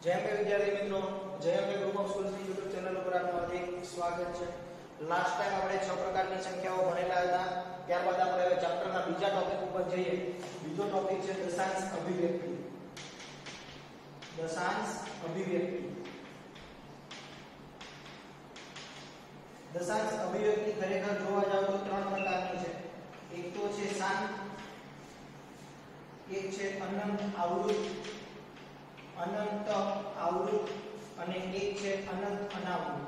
जय अंबे विद्यार्थी मित्रों, जय अंबे ग्रुप ऑफ स्कूल्स ની YouTube ચેનલ ઉપર આપનું હાર્દિક સ્વાગત છે। લાસ્ટ ટાઈમ આપણે 6 પ્રકારની સંખ્યાઓ ભણેલા હતા। ત્યારબાદ આપણે હવે ચેપ્ટરના બીજા ટોપિક ઉપર જઈએ। બીજો ટોપિક છે દશાંશ અભિવ્યક્તિ। દશાંશ અભિવ્યક્તિ। દશાંશ અભિવ્યક્તિ ખરેખર જોવા જાવ તો ત્રણ પ્રકારની છે। એક તો છે શાંત, એક છે અનંત આવૃત, अनंत आवृत અને એક છે અનંત અનાવૃત।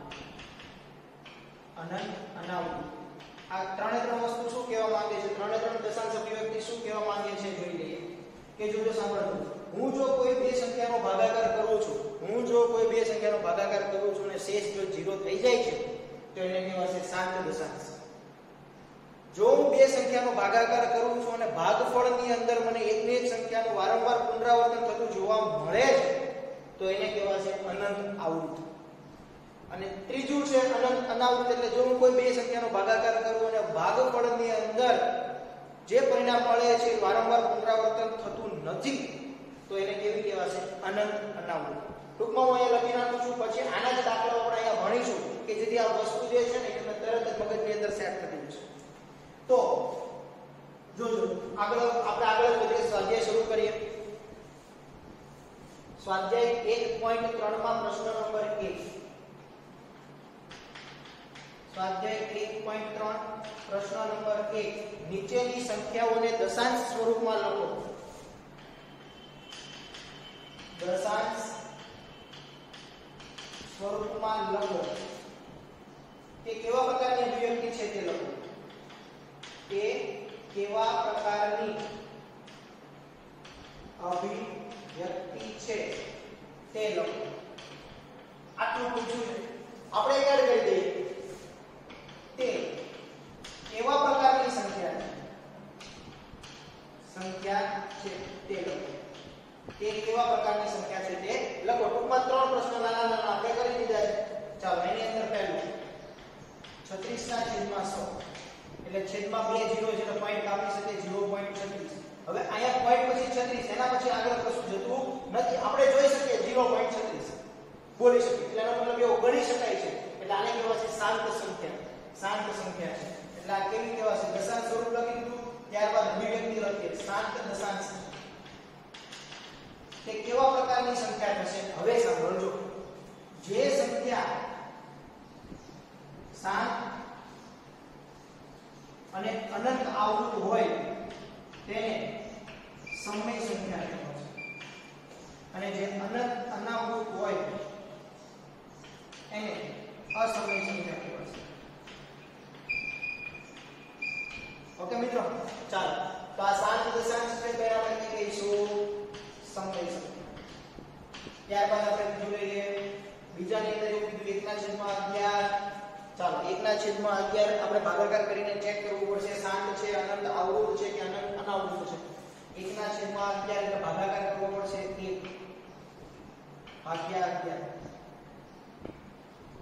અનંત અનાવૃત આ ત્રણ વસ્તુ શું કહેવા માંગે છે, ત્રણ દશાંશ અભિવ્યક્તિ શું કહેવા માંગે છે જોઈ લઈએ। કે જોજો સાંભળો, હું જો કોઈ બે સંખ્યાનો ભાગાકાર કરું છું, અને શેષ જો 0 થઈ જાય છે તો એને કહેવાશે શાંત દશાંશ। જો હું બે સંખ્યાનો ભાગાકાર કરું છું અને ભાગફળની અંદર મને એકની એક સંખ્યાનું વારંવાર પુનરાવર્તન થતું જોવા મળે છે તો એને કહેવાશે અનંત આવૃત। અને ત્રીજું છે અનંત અનાવૃત, એટલે જો હું કોઈ બે સંખ્યાનો ભાગાકાર કરું અને ભાગફળની અંદર જે પરિણામ મળે છે વારંવાર પુનરાવર્તન થતું નથી તો એને કેવી કહેવાશે અનંત અનાવૃત। ટૂંકમાં હું અહીંયા લખી નાખું છું, પછી આના જ દાખલાઓ આપણે અહીંયા ભણીશું કે જેથી આ વસ્તુ જે છે ને એ તરત જ મગજની અંદર સેટ થઈ જશે। તો જોજો આપણે આગળ વધીએ, સ્વાધ્યાય શરૂ કરીએ। સ્વાધ્યાય 1.3 માં પ્રશ્ન નંબર 1। સ્વાધ્યાય 1.3 પ્રશ્ન નંબર 1, નીચેની સંખ્યાઓને દશાંશ સ્વરૂપમાં લખો। દશાંશ સ્વરૂપમાં લખો કે કેવા પ્રકારની અભિવ્યક્તિ છે તે લખો। કે કેવા પ્રકારની અભિવ્યક્તિ છે તે લખો। આટલું પૂછ્યું છે, આપણે યાદ કરી દઈએ તે કેવા પ્રકારની સંખ્યા છે તે લખો। તે કેવા પ્રકારની સંખ્યા છે તે લખો। ટૂંકમાં ત્રણ પ્રશ્નો નાના આપણે કરી દીધા છે। ચાલો એની અંદર પહેલું 36/100 એટલે છેદમાં 2 0 છે તો પોઈન્ટ આપી શકે 0.36। હવે અહીંયા પોઈન્ટ પછી 36, એના પછી આગળ કશું જતું નથી, આપણે જોઈ શકીએ 0.36 બોલી શકીએ, એટલે એનો મતલબ એવો ગણી શકાય છે, એટલે આને કહેવાશે શાંત સંખ્યા। શાંત સંખ્યા છે એટલે આ કેવી કહેવાશે દશાંશ સ્વરૂપ લખી દીધું। ત્યારબાદ અભિવ્યક્તિ લખીએ શાંત દશાંશ। તે કેવા પ્રકારની સંખ્યા થશે? હવે સાંભળજો, જે સંખ્યા શાંત અને અનંત આવૃત હોય તેને સમય સંખ્યા કહેવાય છે, અને જે અનંત અનાવૃત હોય એને અસમય સંખ્યા કહેવાય છે। ઓકે મિત્રો, ચાલો તો આ શાંત દશાંશ છે તો આપણે કહીશું સમય સંખ્યા। ત્યારબાદ આપણે બીજું લઈએ, બીજાની અંદર એવું કીધું 1/11। ચાલો 1/11 આપણે ભાગાકાર કરીને ચેક કરવું પડશે શાંત છે, અનંત આવૃત છે કે અનંત અનાવૃત છે। 1/11 એટલે ભાગાકાર કરવો પડશે 1/11।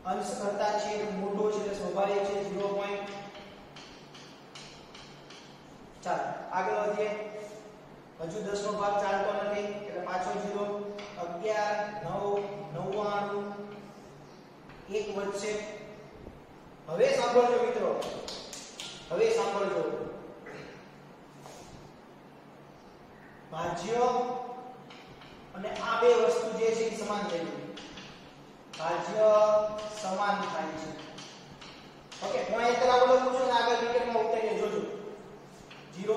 અંશ કરતા છેદ મોટો છે એટલે સ્વાભાવિક છે 0. ચાલો આગળ વધીએ, હજુ 10 નો ભાગ ચાલતો નથી એટલે પાછો 0, 11 9 99 1 વધશે। હવે સાંભળજો મિત્રો, હવે સાંભળજો, ભાજ્ય અને આ બે વસ્તુ જે છે એ સમાન થઈ ગઈ, ભાજ્ય સમાન થાય છે। ઓકે, હું એક તરફ લખું છું અને આગળ બ્રેકેટમાં ઉતારીએ જોજો 0।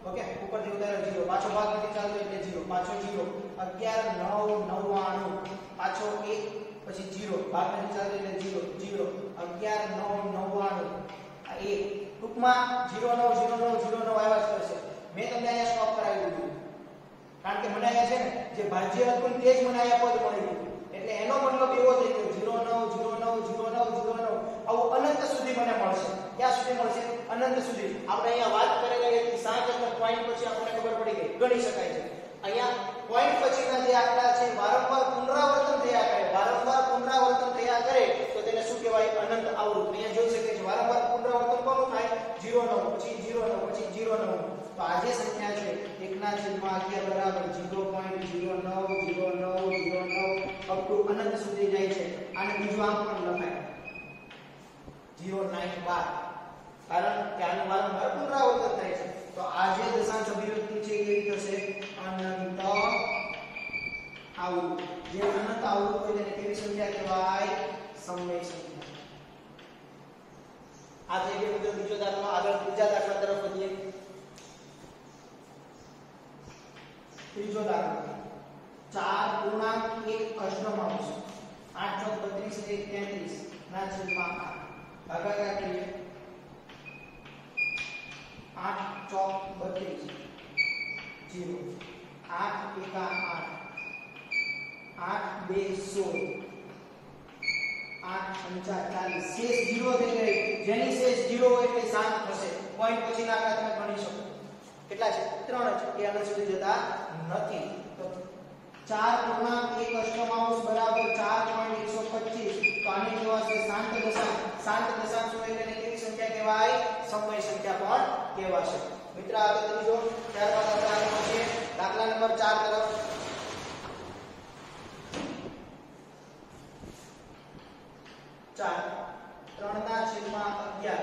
ઓકે, ઉપરથી ઉતારો 0, પાછો ભાગ નથી ચાલતો એટલે 0, પાછો 0, 11 9 99 પાછો 1 પછી 0, ભાગ નથી ચાલતો એટલે 0 0 11 9 99 આ 1। ટૂંકમાં 0 9 0 9 0 9 આવ્યા જ કરશે। મેં તમને અહીંયા સ્ટોપ કરાવી દીધું કારણ કે મને અહીંયા છે ને જે ભાજ્ય હતું તે જ મને અહીંયા પદ મળી ગયું, એટલે એનો મતલબ એવો થઈ ગયો 0 9 0 9 0 9 0 9 આવું અનંત સુધી મને મળશે। ક્યાં સુધી મળશે? અનંત સુધી। આપણે અહીંયા વાત કરેલી હતી 7 એટલે પોઈન્ટ પછી આપણને ખબર પડી ગઈ ગણી શકાય છે। અહીંયા પોઈન્ટ પછીના જે આંકડા છે વારંવાર પુનરાવર્તન થયા કરે તો તેને શું કહેવાય? અનંત આવૃત। અહીંયા જોઈ શકીએ છીએ વારંવાર પુનરાવર્તન કોનું થાય? 0 9 પછી 0 9 પછી 0 9। તો આ જે સંખ્યા છે 1/11 બરાબર 0.090909 અપ ટુ અનંત સુધી જાય છે. આને બીજું આમ પણ લખાય 0 9 12, કારણ કે આનું વારંવાર પુનરાવર્તન થાય છે. તો આ જે દશાંશ અભિવ્યક્તિ છે એ કેવી થશે? અનંત આવૃત. જે અનંત આવૃત હોય તેને કેવી સંખ્યા કહેવાય? સમય સંખ્યા. આ જે બીજો દાખલો, આગળ ત્રીજા દાખલા તરફ વધીએ. ત્રીજો દાખલો 4.1 અષ્ટમાંશ 8 ચોક 32 33 ના છેદમાં 8 ભાગાકાર કરીએ. 8 ચોક 32 0 8 એકા 8 8 2 16 8 પંચા 40 શેષ 0 થઈ ગઈ. જેની શેષ 0 હોય એટલે શાંત થશે. પોઈન્ટ પછી ના આંકડા તમે ગણી શકો. કેટલા છે? 3 છે. એ આના સુધી જતા નથી. તો 4.1 અષ્ટમાંશ બરાબર 4.125. તો આને કહેવાશે શાંત દશાંશ. શાંત દશાંશ હોય એટલે કેવી સંખ્યા કહેવાય? સમય સંખ્યા પણ કહેવાશે. મિત્ર આગળ ત્રીજો, ત્યારબાદ આપણે આગળ વધીએ દાખલા નંબર 4 તરફ. 4 3/11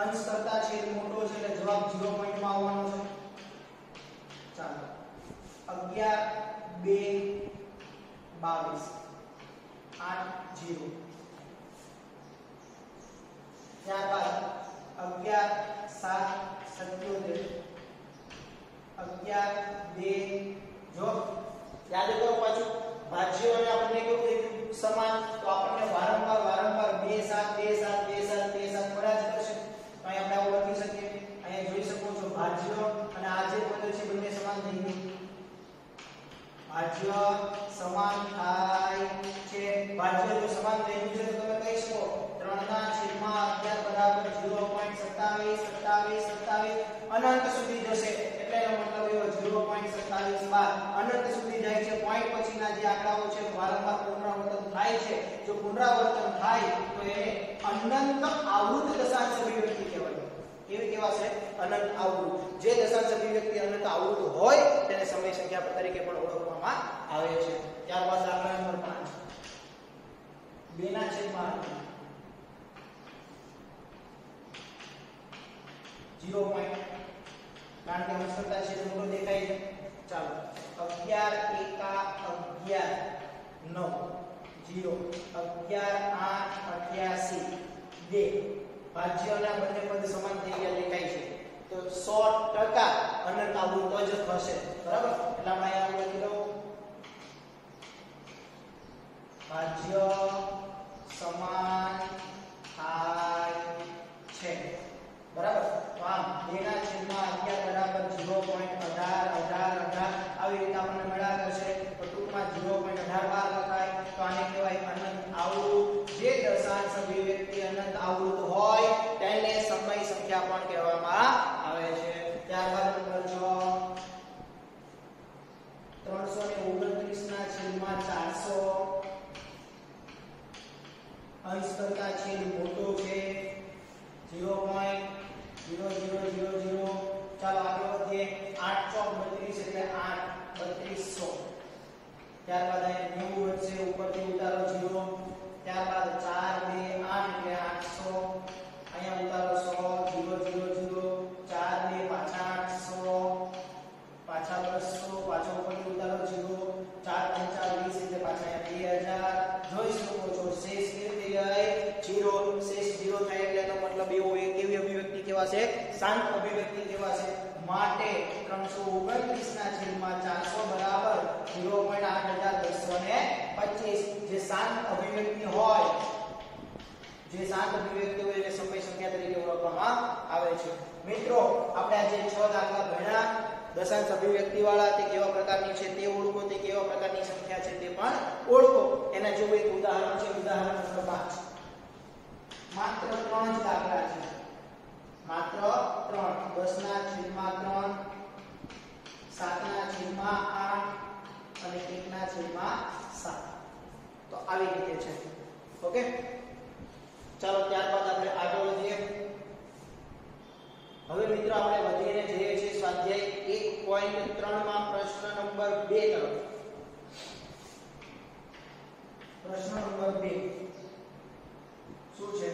અંશ કરતા છેદ મોટો છે એટલે જવાબ 0 પોઈન્ટમાં આવવાનો છે. ચાલો 11 2 22 8 0. ત્યારબાદ 11 7 77 11 2 જો યાદ કરો પાછું ભાજ્યોને આપણને કેવું થયું? સમાન. તો આપણને વારંવાર 2 7 2 7 2 7 2 7 મળ્યા જ કરશે. તો અહીં આપણે આવું લખી શકીએ. અહીંયા જોઈ શકો છો ભાજ્ય અને આ જે પદ છે બંને સમાન થઈ ગયું. ભાજ્ય સમાન થાય છે. ભાજ્ય જો સમાન થઈ ગયું છે તો તમે કહી શકો 3/11 બરાબર 0.27 27 27 અનંત સુધી જશે. એટલે એનો મતલબ એવો 0.27 બાદ અનંત સુધી જાય છે. પોઈન્ટ પછીના જે આંકડાઓ છે વારંવાર પુનરાવર્તન થાય છે. જો પુનરાવર્તન થાય તો એને અનંત આવૃત દશાંશ અભિવ્યક્તિ કહેવાય. કેવી કહેવાશે? અનંત આવૃત. જે દશાંશ અભિવ્યક્તિ અનંત આવૃત હોય તેને સમય સંખ્યા તરીકે પણ ઓળખવામાં આવે છે. ત્યારબાદ દાખલા નંબર 5 2/8 0 પોઈન્ટ, કારણ કે અંશ કરતા છેદ મોટો દેખાય છે. ચાલો 11 એકા 11 9 0 11 8 88 2 ભાજ્યના બંને પદ સમાન થઈ ગયા દેખાય છે. તો 100% અનંત આવૃત જ થશે. બરાબર? એટલે આપણે અહીંયા લખી દઉં ભાજ્ય સમાન થાય છે. બરાબર? તો આમ 2/11 બરાબર 0.18 આવી રીતે આપણને મળ્યા કરશે. તો ટૂંકમાં 0.18 બાર લખાય. તો આને કહેવાય અનંત આવૃત. જે દશાંશ અભિવ્યક્તિ અનંત આવૃત હોય તેને સમય સંખ્યા પણ કહેવામાં આવે છે. ત્યારબાદ નંબર 6 329/400 અંશ કરતા છેદ મોટો છે 0.0000. ચાલો આગળ વધીએ. 8 ચોક 32 એટલે 8 3200. ત્યારબાદ અહીં 90 વધશે, ઉપરથી ઉતારો 0. ત્યારબાદ 4 2 8 એટલે 800. અહીંયા ઉતારો 100 0 0 0. 4 2 પાછા 800 પાછા 200 પાછો ઉપરથી ઉતારો 0. 4 5 20 એટલે પાછા 2000. જોઈ શકો છો શેષ કેવી થઈ ગઈ? 0. શેષ 0 થાય એટલે એનો મતલબ એવો એક કેવી અભિવ્યક્તિ કહેવાશે? શાંત અભિવ્યક્તિ કહેવાશે. માટે 329/400 બરાબર 0.8225. જે શાંત અભિવ્યક્તિ હોય એને સમય સંખ્યા તરીકે ઓળખવામાં આવે છે. મિત્રો આપણે આજે 6 દાખલા ભણ્યા. દશાંશ અભિવ્યક્તિ વાળા તે કેવા પ્રકારની છે તે ઓળખો, તે કેવા પ્રકારની સંખ્યા છે તે પણ ઓળખો. એના જેવું એક ઉદાહરણ છે, ઉદાહરણ નંબર 5. માત્ર 3 જ દાખલા છે. માત્ર 3. 10/3 7/8 અને 1/7. તો આવી રીતે છે. ઓકે, ચાલો ત્યારબાદ આપણે આગળ વધીએ. હવે મિત્રો આપણે વધીને જઈએ છીએ સ્વાધ્યાય 1.3 માં પ્રશ્ન નંબર 2 તરફ. પ્રશ્ન નંબર 2 શું છે?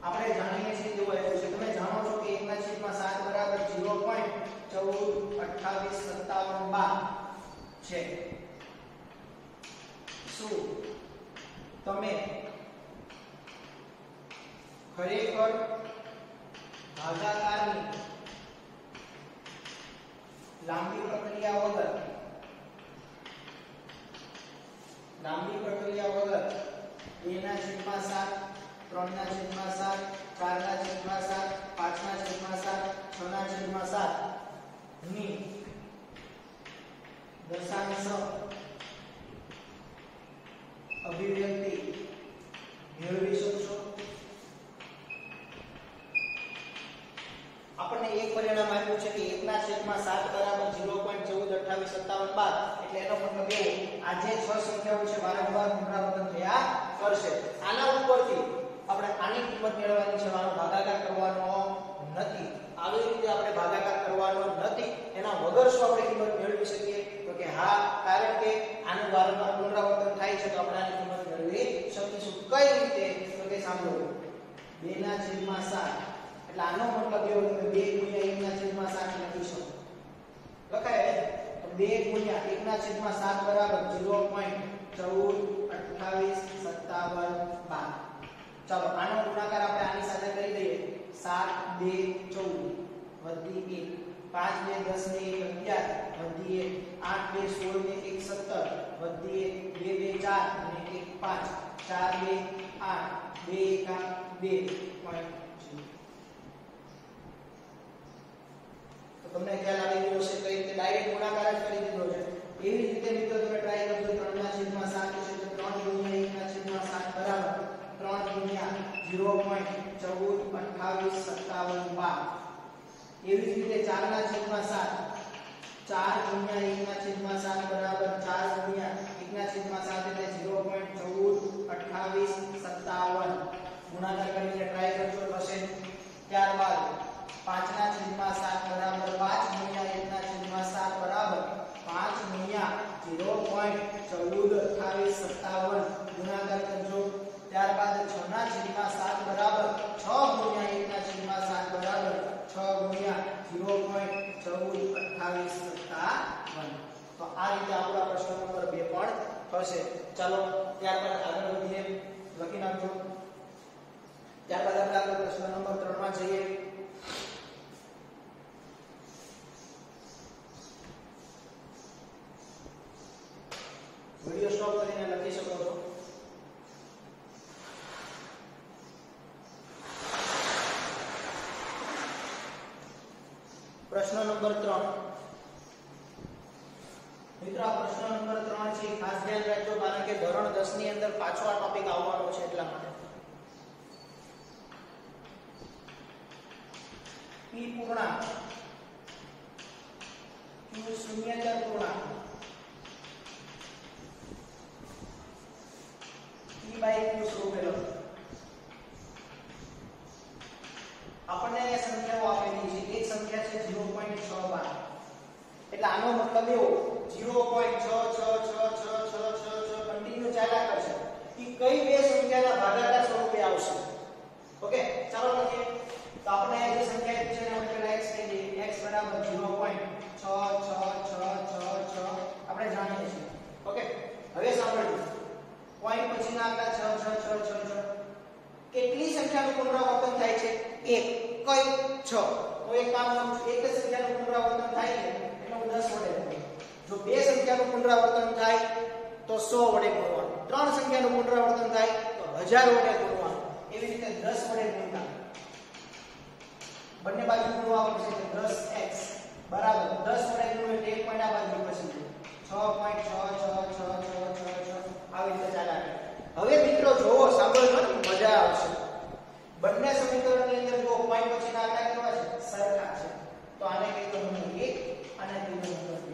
આપણે જાણીએ છીએ તેવું આવ્યું છે. તમે જાણો છો કે 1/7 બરાબર 0.14285712 છે. શું તમે ખરેખર ભાગાકારની લાંબી પ્રક્રિયા વગર 2/7, 3/7, 4/7, 5/7, 6/7 ની દશાંશ અભિવ્યક્તિ મેળવી શકશો? આપણને એક પરિણામ આપ્યું છે કે 1/7 બરાબર 0.14285712 એટલે એનો મતલબ એવો આ જે 6 સંખ્યાઓ છે વારંવાર પુનરાવર્તન થયા કરશે. આના ઉપરથી આપણે આની કિંમત મેળવવાની છે, આનો ભાગાકાર કરવાનો નથી. આવી રીતે આપણે ભાગાકાર કરવાનો નથી. એના વગર શું આપણે કિંમત મેળવી શકીએ? તો કે હા, કારણ કે આનું વારંવાર પુનરાવર્તન થાય છે તો આપણે આની કિંમત મેળવી શકીશું. કઈ રીતે? તો કે સાંભળો, 2/7 એટલે આનો મતલબ એવો કે 2 * 1/7 લખી શકો. લખાય તો 2 * 1/7 બરાબર 0.14285712. ચાલો આનો ગુણાકાર આપણે આની સાથે કરી દઈએ. 7 2 14 વધી 1 5 2 10 ને 11 વધી 1 8 2 16 ને 1 17 વધી 1 2 2 4 અને 1 5 4 2 8 2 1 2. તમને ખ્યાલ આવી ગયો છે કઈ રીતે ડાયરેક્ટ ગુણાકાર જ કરી દીધો છે. એવી રીતે મિત્રો તમે ટ્રાય કરજો. 3/7 છે તો 3 * 1/7 બરાબર 3 * 0.14285712. એવી જ રીતે 4/7 4 * 1/7 બરાબર 4 * 1/7 એટલે 0.142857 ગુણાકાર કરીને ટ્રાય કરજો થશે. ત્યારબાદ 5/7 બરાબર 5 * 1/7 બરાબર 5 * 0.142857 ગુણાકાર કરજો. ત્યારબાદ 6/7 બરાબર 6 * 1/7 બરાબર 6 * 0.142857. તો આ રીતે આપણો પ્રશ્ન નંબર 2 પણ થશે. ચાલો ત્યારબાદ આગળ વધીએ. લખી નાખજો. ત્યારબાદ આપણે પ્રશ્ન નંબર 3 માં જઈએ. વિડિયો સ્ટોપ કરીને લખી શકો છો. પ્રશ્ન નંબર 3. મિત્રો આ પ્રશ્ન નંબર 3 છે, ખાસ ધ્યાન રાખજો કારણ કે ધોરણ 10 ની અંદર પાછો આ ટોપિક આવવાનો છે એટલા માટે. p પૂર્ણાંક q શૂન્યેતર પૂર્ણાંક p/q સ્વરૂપે લખો. આપણને અહીંયા સંખ્યાઓ આપેલી છે. એક સંખ્યા છે 0.612 એટલે આનો મતલબ એવો 0.66666 કન્ટિન્યુ ચાલ્યા કરશે. એ કઈ બે સંખ્યાના ભાગાકાર સ્વરૂપે આવશે? ઓકે, ચાલો લખીએ. તો આપણે આ જે સંખ્યા છે એને આપણે પહેલા x કહી દઈએ. x બરાબર 0.66666 આપણે જાણીએ છીએ. ઓકે, હવે સાંભળજો. પોઈન્ટ પછીના આંકડા 66666 કેટલી સંખ્યાનું પુનરાવર્તન થાય છે? 1. કઈ? 6. તો એક કામ કરું છું, એક સંખ્યાનું પુનરાવર્તન થાય છે એટલે હું 10 વડે ગુણું. જો બે સંખ્યાનું પુનરાવર્તન થાય તો 100 વડે ગુણવાનું. ત્રણ સંખ્યાનું પુનરાવર્તન થાય તો 1000 વડે ગુણવાનું. એવી રીતે 10 વડે ગુણતા બંને બાજુ ગુણવા પડશે તો 10x બરાબર 10 વડે ગુણો એટલે એક પોઈન્ટ આ બાજુ પછી 6.66666 આવી રીતે ચાલ્યા કરે. હવે મિત્રો જોવો, સાંભળજો ને, મજા આવશે. બંને સમીકરણની અંદર જો પોઈન્ટ પછીના આંકડા કેવા છે? સરખા છે. તો આને કહી દો નંબર 1, આને કહી દો નંબર 2.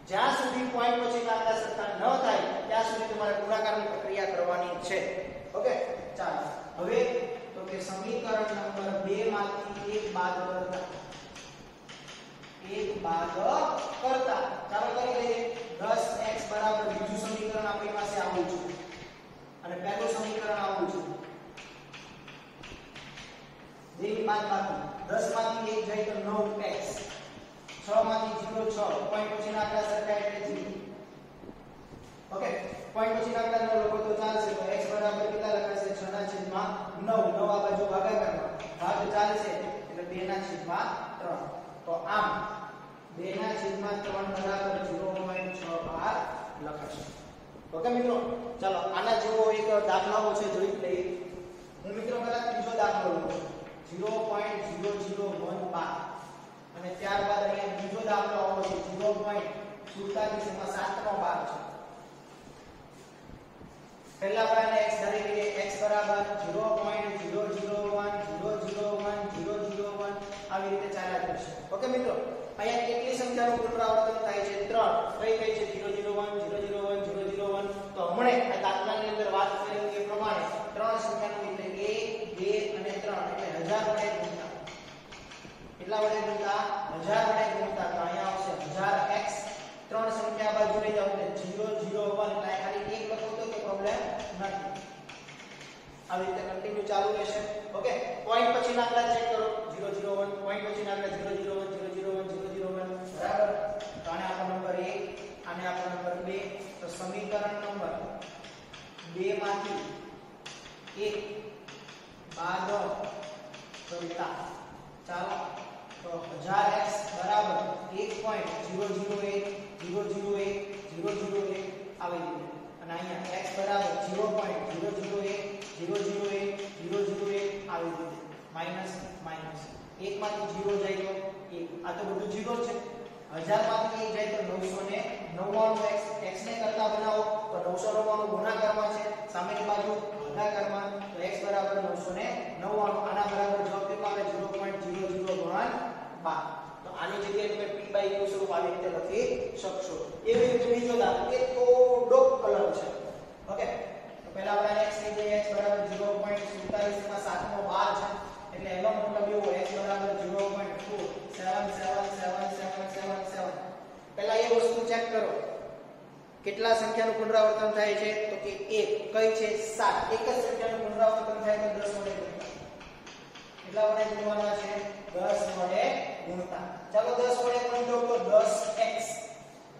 જ્યાં સુધી પોઈન્ટ પછીના આંકડા સરખા ન થાય ત્યાં સુધી તમારે ગુણાકારની પ્રક્રિયા કરવાની છે. ઓકે, ચાલો હવે તો કે સમીકરણ નંબર 2 માંથી 1 બાદ કરતા 1 બાદ કરતા ચાલો કરી લઈએ 10x બરાબર બીજું સમીકરણ આપણી પાસે આવું છે અને પહેલું સમીકરણ આવું છે જેની બાદબાકી 10 માંથી 1 જાય તો 9x 6 માંથી 0 6 પોઈન્ટ પછીના આંકડા સરખા એટલે 0 ઓકે પોઈન્ટ પછીના આંકડા નો લખો તો ચાલશે તો x બરાબર કેટલા લખાશે 6 ના છેદમાં 9 9 આ બાજુ ભાગાકારમાં ભાગ ચાલશે એટલે 2 ના છેદમાં 3 તો આમ 2 ના છેદમાં 3 બરાબર 0.612 લખાશે ઓકે મિત્રો ચાલો આના જેવો એક દાખલાઓ છે જોઈ લઈએ હું મિત્રો પહેલા ત્રીજો દાખલો લઉં 0.0015 અને ત્યારબાદ અહીંયા બીજો દાખલો આવો છે 0.47 એમાં 7 નો ભાગ છે પહેલા આપણે x ધારી લઈએ x બરાબર 0.001001 આવી રીતે ચાલ્યા કરશે ઓકે મિત્રો અહીંયા કેટલી સંખ્યાનું પુનરાવર્તન થાય છે 3 કઈ છે 001 001 001 તો હમણે આ દાખલાની અંદર વાત કરી એ પ્રમાણે ત્રણ સંખ્યાનું એટલે 1 2 અને 3 એટલે 1000 વડે ગુણતા કેટલા વડે ગુણતા 1000 વડે ગુણતા તો અહીંયા આવશે 1000x ત્રણ સંખ્યા બાજુ લઈ જાવ એટલે 001 એટલે ખાલી એક લખો તો કે પ્રોબ્લેમ નથી આવી રીતે કન્ટિન્યુ ચાલુ રહેશે ઓકે પોઈન્ટ પછી આંકડા ચેક કરો 001 પોઈન્ટ પછી આંકડા 001 001 001 બરાબર તો આને આપણો નંબર 1 આને આપણો નંબર 2 તો સમીકરણ નંબર 2 માંથી 1 બાદ કરતા ચાલો તો 1000x બરાબર 1.001 001 001 આવી રીતે અને અહીંયા x બરાબર 0.001 001 001 આવી રીતે માઈનસ માઈનસ 1 માંથી 0 જાય તો 1 આ તો બધું 0 છે 1000 માંથી 1 જાય તો 999x x ને કરતા બનાવો તો 999 ગુણાકારમાં છે સામેની બાજુ ભાગાકારમાં તો x બરાબર 999 આના બરાબર જવાબ કેટલો આવે 0.0012 તો આની જગ્યાએ તમે p બાય q સ્વરૂપ આવી રીતે લખી શકશો એવી રીતે બીજો દાખલો એ થોડોક અલગ છે ઓકે તો પહેલા આપણે x લઈ લઈએ x બરાબર 0.47 માં 7 નો 12 છે એટલે એનો મતલબ એવો x બરાબર 0.477777 પહેલા એ વસ્તુ ચેક કરો કેટલા સંખ્યાનું પુનરાવર્તન થાય છે તો કે 1 કઈ છે 7 એક જ સંખ્યાનું પુનરાવર્તન થાય તો 10 વડે ગુણતા કેટલા વડે ગુણવાના છે 10 વડે ગુણતા ચાલો 10 વડે ગુણો તો 10x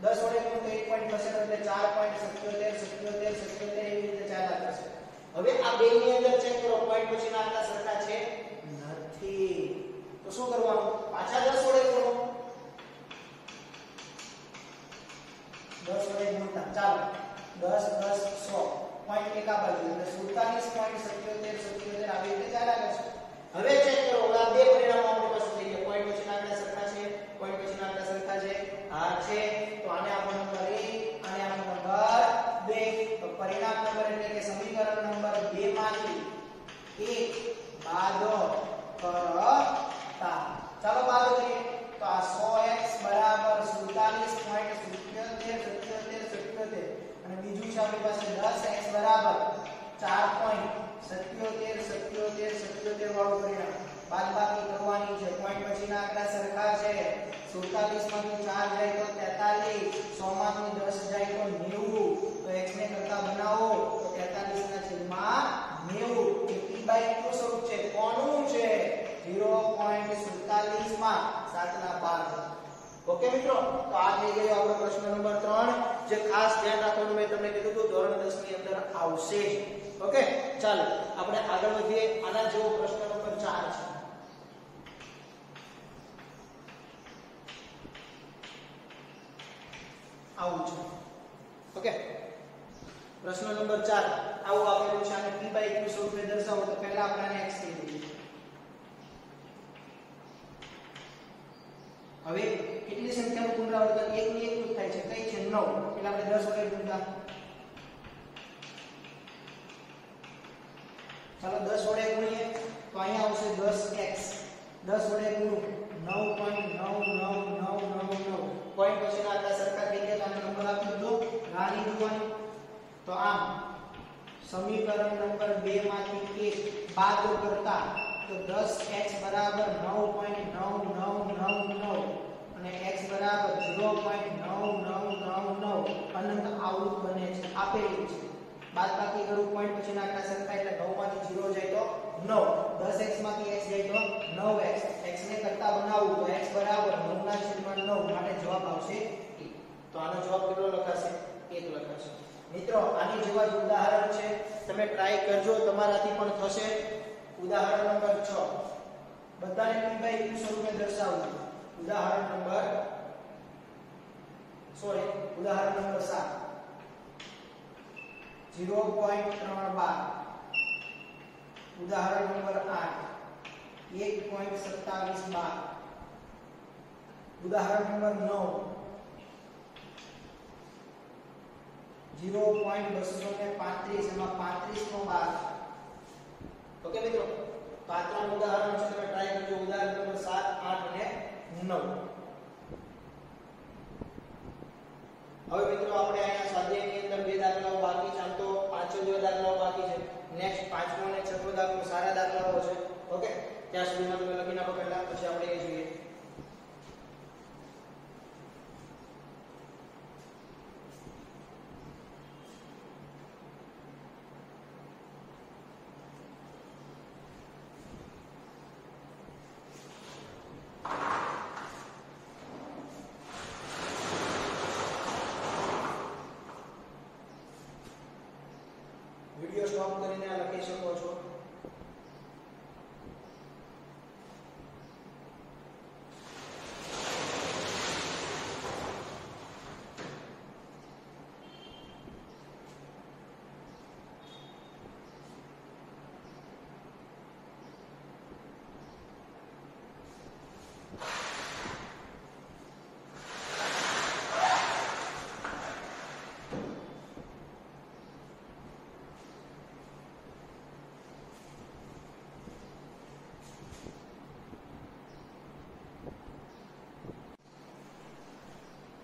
10 વડે ગુણો તો 1 પોઈન્ટ થશે એટલે 4.77 એવી રીતે ચાલ્યા કરશે હવે આ બે ની અંદર ચેક કરો પોઈન્ટ પછીના આંકડા સરખા છે નથી તો શું કરવાનું પાછા 10 વડે ગુણો 10 વડે ગુણતા ચાલો 10 10 100 પોઈન્ટ એક આ બાજુ એટલે 47.77 આવી રીતે ચાલ્યા કરશે હવે ચેક કરો આ બે પરિણામો આપણી પાસે થઈ ગયા પોઈન્ટ પછીના આંકડા સરખા છે પોઈન્ટ પછીના આંકડા સરખા છે હા છે તો આને આપણો નંબર 1 આને આપણો નંબર 2 તો પરિણામ નંબર એટલે કે સમીકરણ નંબર 2 માંથી 1 બાદ કરતા ચાલો બાદ કરીએ તો આ 100x બરાબર 47.77 અને બીજું છે આપણી પાસે 10x બરાબર 4.77 વાળું પરિણામ બાદબાકી કરવાની છે પોઈન્ટ પછીના આંકડા સરખા છે 47 માંથી 4 જાય તો 43 100 માંથી 10 જાય તો 90 તો x ને કરતા બનાવો તો 43 ના છેદમાં 90 એ p બાય q સ્વરૂપ છે કોનું છે 0.47 માં 7 ના 12 ઓકે મિત્રો તો આ થઈ ગયો આપણો પ્રશ્ન નંબર 3 જે ખાસ ધ્યાન રાખવાનું મેં તમને કીધું હતું ધોરણ 10 ની અંદર આવશે ઓકે ચાલો આપણે આગળ વધીએ આના જેવો પ્રશ્ન નંબર 4 છે આવું છે ઓકે પ્રશ્ન નંબર 4 આવું આપેલું છે અને p બાય q સ્વરૂપે દર્શાવો તો પહેલા આપણે x લઈ લઈએ હવે કેટલી સંખ્યાનું પુનરાવર્તન 1 ની 1 થાય છે કઈ છે 9 એટલે આપણે 10 વડે ગુણતા ચાલો 10 વડે ગુણીએ તો અહીંયા આવશે 10x 10 વડે ગુણો 9.99999 પોઈન્ટ પછીના આંકડા સરખા થઈ ગયા તો આને નંબર આપી દીધો રાની જોવાની તો આમ સમીકરણ નંબર 2 માંથી 1 બાદ કરતા તો 10x બરાબર 9.9999 અને 0.9999 અનંત આવૃત બને છે આપેલી છે બાદબાકી કરું પોઈન્ટ પછી ના આંકડા સરખા એટલે 9 માંથી 0 જાય તો 9 10x માંથી x જાય તો 9x x ને કરતા બનાવવું તો x બરાબર 9 ના છેદમાં 9 માટે જવાબ આવશે 1 તો આનો જવાબ કેટલો લખાશે 1 લખાશે મિત્રો આની જેવા જ ઉદાહરણ છે તમે ટ્રાય કરજો તમારાથી પણ થશે ઉદાહરણ નંબર 6 બધાને p બાય q સ્વરૂપે દર્શાવવું ઉદાહરણ નંબર 7 0.312 ઉદાહરણ નંબર 8 1.2712 ઉદાહરણ નંબર 9 0.235 એમાં 35 નો 12 ઓકે મિત્રો તો આ ત્રણ ઉદાહરણો છે તમે ટ્રાય કરજો ઉદાહરણ નંબર 7 8 અને 9 હવે મિત્રો આપણે અહીંયા સ્વાધ્યાયની અંદર બે દાખલાઓ બાકી છે આમ તો પાંચો જેવા દાખલાઓ બાકી છે નેક્સ્ટ પાંચમો અને છઠ્ઠો દાખલો સારા દાખલાઓ છે ઓકે ત્યાં સુધીમાં તમે લખી નાખો પહેલા પછી આપણે એ જોઈએ વિડિયો સ્ટોપ કરીને આ લખી શકો છો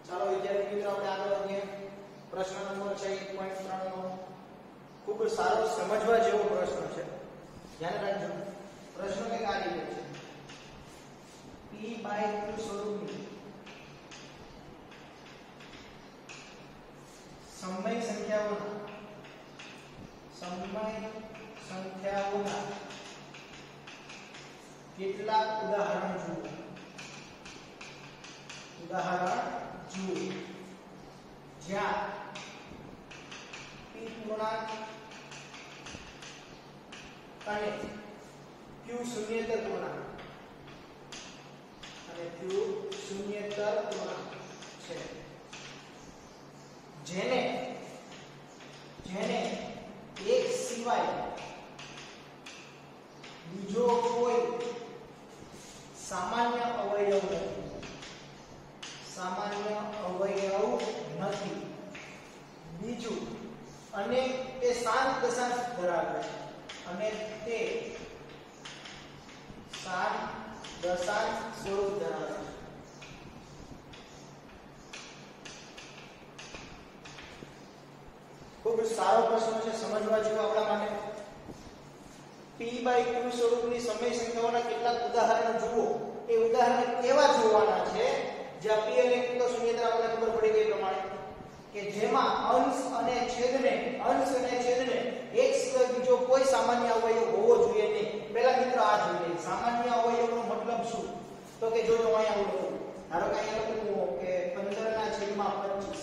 ચાલો વિદ્યાર્થી મિત્રો આપણે આગળ વધીએ પ્રશ્ન નંબર છે 1.3 નો ખૂબ સારો સમજવા જેવો પ્રશ્ન છે ધ્યાન રાખજો પ્રશ્ન કંઈક આ રીતે છે p બાય q સ્વરૂપની સમય સંખ્યાઓના કેટલાક ઉદાહરણ જુઓ જ્યાં p પૂર્ણાંક અને q શૂન્યેતર પૂર્ણાંક છે જેને એક સિવાય બીજો કોઈ સામાન્ય અવયવ નથી બીજું અને તે શાંત દશાંશ ધરાવે છે સ્વરૂપ ધરાવે છે ખૂબ સારો પ્રશ્ન છે સમજવા જેવો આપણા માટે p બાય q સ્વરૂપની સમય સંખ્યાઓના કેટલાક ઉદાહરણો જુઓ એ ઉદાહરણ કેવા જોવાના છે જ્યાં p અને q તો શૂન્યતા આપણને ખબર પડી ગઈ પ્રમાણે કે જેમાં અંશ અને છેદને એક સિવાય બીજો કોઈ સામાન્ય અવયવ હોવો જોઈએ નહીં પહેલા મિત્રો આ જોઈએ સામાન્ય અવયવનો મતલબ શું તો કે જો અહીંયા હું લખું ધારો કે અહીંયા લખું કે 15/25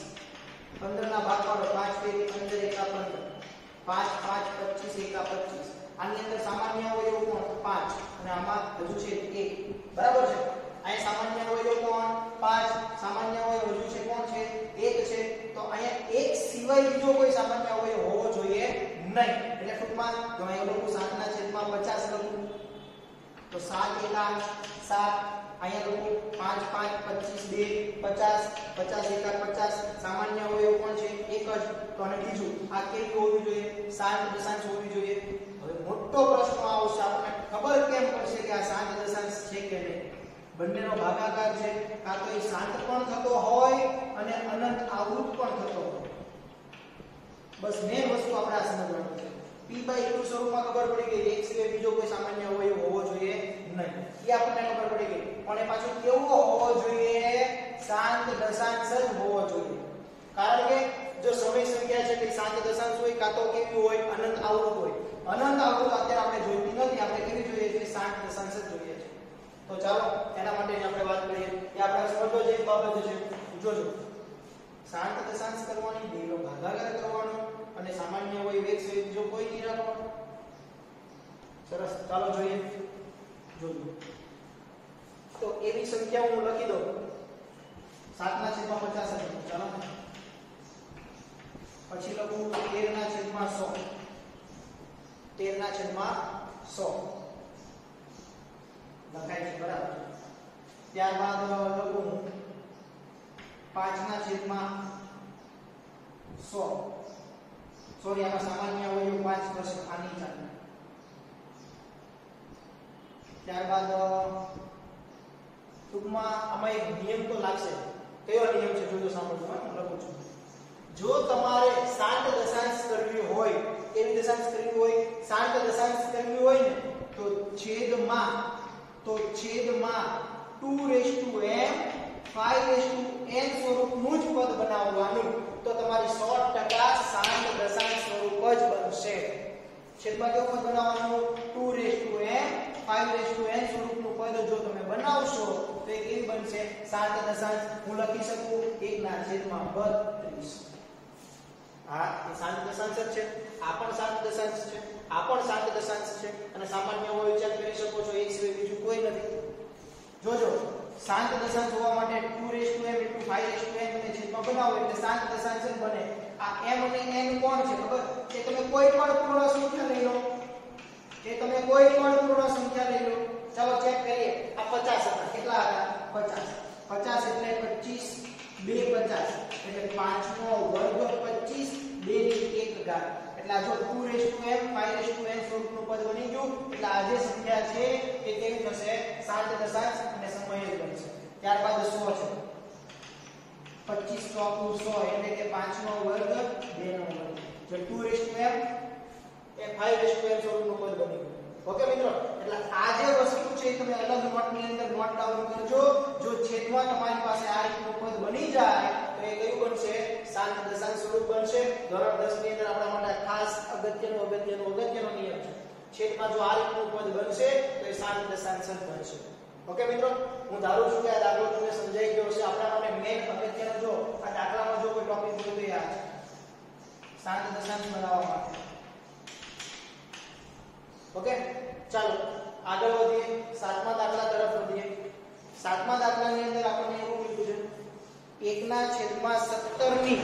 15 ના ભાગમાં 5 તેરી 15 એકા 15 5 5 25 એકા 25 આની અંદર સામાન્ય અવયવ કોણ 5 અને આમાં હજુ છે 1 બરાબર છે અહીંયા સામાન્ય અવયવ કોણ 5 સામાન્ય અવયવ હજુ છે કોણ છે 1 છે તો અહીંયા એક સિવાય બીજો કોઈ સામાન્ય અવયવ હોવો જોઈએ નહીં એટલે ટૂંકમાં જો અહીંયા લખું 7 ના છેદમાં 50 લખું તો 7 એકા 7 અહીંયા લખું 5 5 25 2 50 50 એકા 50 સામાન્ય અવયવ કોણ છે એક જ તો અને બીજું આ કેવી હોવી જોઈએ 7 દશાંશ હોવી જોઈએ હવે મોટો પ્રશ્ન આવશે આપણને ખબર કેમ પડશે કે આ 7 દશાંશ છે કે નહીં બંનેનો ભાગાકાર છે કાં તો એ શાંત પણ થતો હોય અને અનંત આવૃત પણ થતો હોય બસ મેન વસ્તુ આપણે આ સમજવાની છે p બાય q સ્વરૂપમાં ખબર પડી ગઈ એક સિવાય બીજો કોઈ સામાન્ય અવયવ હોવો જોઈએ નહીં એ આપણને ખબર પડી ગઈ પણ એ પાછો કેવો હોવો જોઈએ શાંત દશાંશ જ હોવો જોઈએ, કારણ કે જો સમય સંખ્યા છે તે શાંત દશાંશ હોય કાં તો કેવી હોય અનંત આવૃત હોય. અનંત આવૃત અત્યારે આપણે જોઈતી નથી, આપણે કેવી જોઈએ છે શાંત દશાંશ જ જોઈએ છે. તો ચાલો એના માટે આપણે વાત કરીએ કે આપણે સમજો જે બાબત છે. જોજો શાંત દશાંશ કરવાની, બેનો ભાગાકાર કરવાનો અને સામાન્ય હોય વેગ સહિત જો કોઈ નહીં રાખવાનો. સરસ, ચાલો જોઈએ. જોજો તો એવી સંખ્યા હું લખી દઉં 7/50 લખું. ચાલો પછી લખું 13/100. 13/100 લખાય છે બરાબર. ત્યારબાદ લખું 5/100. સોરી, આમાં સામાન્ય અવયવ 5 થશે આની ચાલે. ત્યારબાદ ટૂંકમાં આમાં એક નિયમ તો લાગશે. કયો નિયમ છે જોજો, સાંભળજો. હું લખું છું. જો તમારે શાંત દશાંશ કરવી હોય, કેવી દશાંશ કરવી હોય, શાંત દશાંશ કરવી હોય ને તો છેદમાં 2m 5n સ્વરૂપનું જ પદ બનાવવાનું. તો તમારી 100% શાંત દશાંશ સ્વરૂપ જ બનશે. છેદમાં કેવું પદ બનાવવાનું? 2m 5n સ્વરૂપનું પદ જો તમે બનાવશો તો એ કેવી બનશે? શાંત દશાંશ. હું લખી શકું 1/32. આ એ શાંત દશાંશ છે, આ પણ શાંત દશાંશ છે, આ પણ શાંત દશાંશ છે અને સામાન્ય હોય વિચાર કરી શકો છો એક સિવાય બીજું કોઈ નથી. જોજો શાંત દશાંશ હોવા માટે 2m * 5n તમે છેદમાં બનાવો એટલે શાંત દશાંશ જ બને. આ m અને n કોણ છે ખબર? કે તમે કોઈ પણ પૂર્ણ સંખ્યા લઈ લો, કે તમે કોઈ પણ પૂર્ણ સંખ્યા લઈ લો. ચાલો ચેક કરીએ. આ 50 હતા, કેટલા હતા? 50 એટલે 25 2 50 એટલે 5 નો વર્ગ 25 2 ની 1 ઘાત. એટલે આ જો 2m 5n સ્વરૂપનું પદ બની ગયું. એટલે આ જે સંખ્યા છે એ કેવી થશે? શાંત દશાંશ અને સમય જ બનશે. ત્યારબાદ 100 છે. 25 ચોકું 100 એટલે કે 5 નો વર્ગ 2 નો વર્ગ. જે 2m એ 5n સ્વરૂપનું પદ બની ગયું. ઓકે મિત્રો, એટલે આ જે વસ્તુ છે તમે અલગ નોટની અંદર નોટ ડાઉન કરજો. જો છેદમાં તમારી પાસે આ રીતનું પદ બની જાય તો એ કયું બનશે? શાંત દશાંશ સ્વરૂપ બનશે. ધોરણ 10 ની અંદર આપણા માટે ખાસ અગત્યનો નિયમ છે. છેદમાં જો આ રીતનું પદ બનશે તો એ શાંત દશાંશ જ બનશે. ઓકે મિત્રો, હું ધારું છું કે આ દાખલો તમને સમજાઈ ગયો છે. આપણા માટે મેઈન અગત્યનો જો આ દાખલામાં જો કોઈ ટોપિક હોય તો આ છે શાંત દશાંશ બનાવવા માટે. ઓકે, ચાલો આગળ વધીએ. 7મા દાખલા તરફ વધીએ. 7મા દાખલાની અંદર આપણને એવું કીધું છે 1/17 ની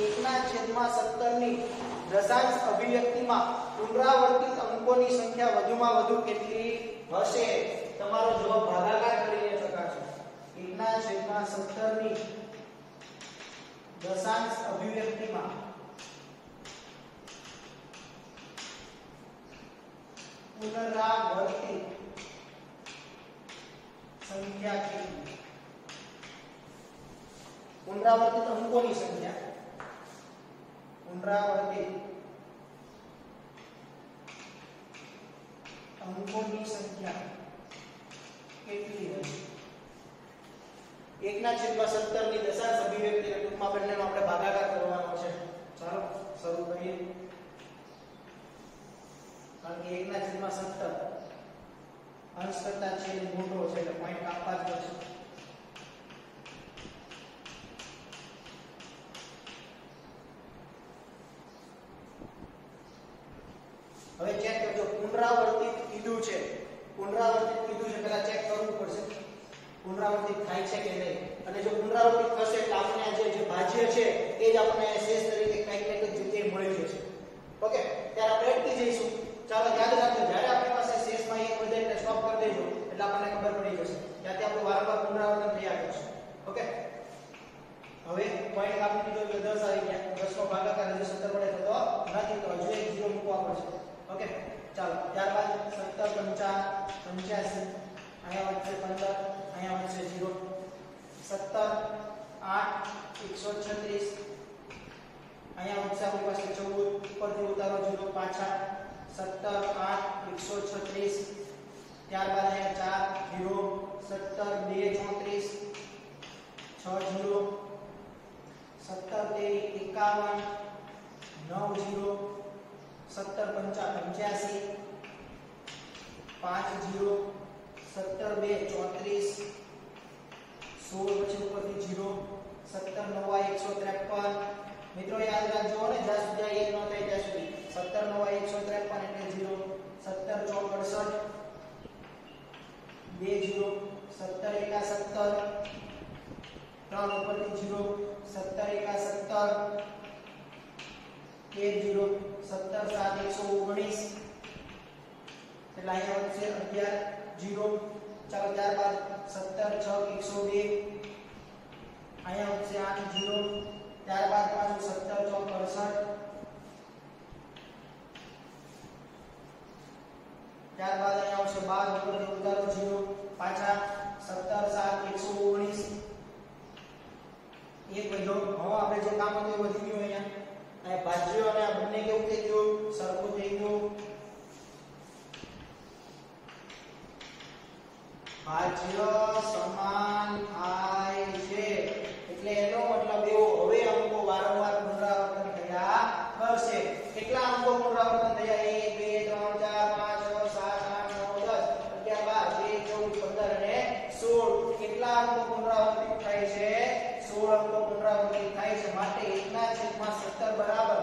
1/17 ની દશાંશ અભિવ્યક્તિમાં પુનરાવર્તિત અંકોની સંખ્યા વધુમાં વધુ કેટલી હશે? તમારો જવાબ ભાગાકાર કરીને ચકાસો. 1/17 ની દશાંશ અભિવ્યક્તિમાં પુનરાવર્તિત સંખ્યા કેટલી? પુનરાવર્તિત અંકોની સંખ્યા. પુનરાવર્તિત અંકોની સંખ્યા કેટલી હશે? 1/17 ની દશાંશ અભિવ્યક્તિ ટૂંકમાં બંનેનો આપણે ભાગાકાર કરવાનો છે. ચાલો શરૂ કરીએ. કારણ કે 1/17 અંશ કરતા છેદ મોટો છે એટલે પોઈન્ટ કાપવા જ પડશે. હવે ચેક કરજો. પુનરાવર્તિત કીધું છે, પહેલા ચેક કરવું પડશે પુનરાવર્તિત થાય છે કે નહીં. અને જો પુનરાવર્તિત થશે એટલે આપણે જે ભાજ્ય છે એ જ આપણને શેષ તરીકે કંઈક ને કંઈક જગ્યાએ મળી જશે. ઓકે, ત્યારે આપણે અટકી જઈશું. ચાલો યાદ રાખજો, જ્યારે આપણી પાસે શેષમાં 1 વધે એટલે સ્ટોપ કરી દેજો એટલે આપણને ખબર પડી જશે. ત્યાંથી આપણે વારંવાર પુનરાવર્તન થયા કરશે. ઓકે, હવે પોઈન્ટ કાપી દીધો એટલે 10 આવી ગયા. 10 નો ભાગાકાર હજી 17 વડે થતો નથી તો હજુ એક 0 મૂકવા પડશે. ઓકે, ચાલો ત્યારબાદ 17 85 અહીંયા વધશે 15, અહીંયા વધશે 0. 17 8 136 અહીંયા વધશે આપણી પાસે 14, ઉપરથી ઉતારો 0 પાછા 17 8 136. ત્યારબાદ અહીંયા 4 0 17 2 34 6 17 पंचा 85, 5 0, 17 2 34, 16 પછી ઉપરથી 0, 17 9 153. મિત્રો યાદ રાખજો ને, જ્યાં સુધી એક ન થાય ત્યાં સુધી 17 9 153 એટલે 0, 17 4 68, 2 0, 17 1 17, 3 ઉપરથી 0, 17 1 17, 1 0, 17 7 119, એટલે અહીંયા વધશે 11 0. ચાલો ત્યારબાદ 17 6 102, અહીંયા વધશે 8 0. ત્યારબાદ પાછું 17 4 68, ત્યારબાદ અહીંયા આવશે 12 ઉપરથી ઉતારો 0, પાછા 17 7 119, એક વધ્યો. હવે આપણે જે કામ હતું એ વધી ગયું. અહીંયા ભાજ્યો અને આ બંને કેવું થઈ ગયું, સરખું થઈ ગયું. ભાજ્ય સમાન થાય છે એટલે એનો મતલબ એવો, હવે અંકો વારંવાર પુનરાવર્તન થયા કરશે. કેટલા અંકો પુનરાવર્તન થયા? 1 2 3 4 5 6 7 8 9 10 11 12 13 14 15 અને 16. કેટલા અંકો પુનરાવર્તિત થાય છે? 16 અંકો પુનરાવર્તિત થાય છે. માટે 1/17 બરાબર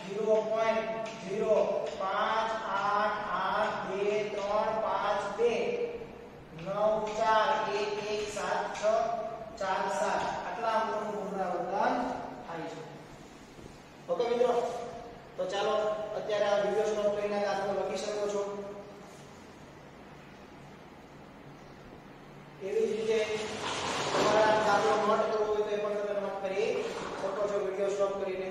0.05882352 9 4 1 1 7 6 4 7 આટલા અંકોનું પુનરાવર્તન થાય છે. ઓકે મિત્રો, તો ચાલો અત્યારે આ વિડિયો સ્ટોપ કરીને દાખલો લખી શકો છો. એવી જ રીતે તમારા દાખલો નોટ કરવો હોય તો એ પણ તમે નોટ કરી શકો છો વિડિયો સ્ટોપ કરીને.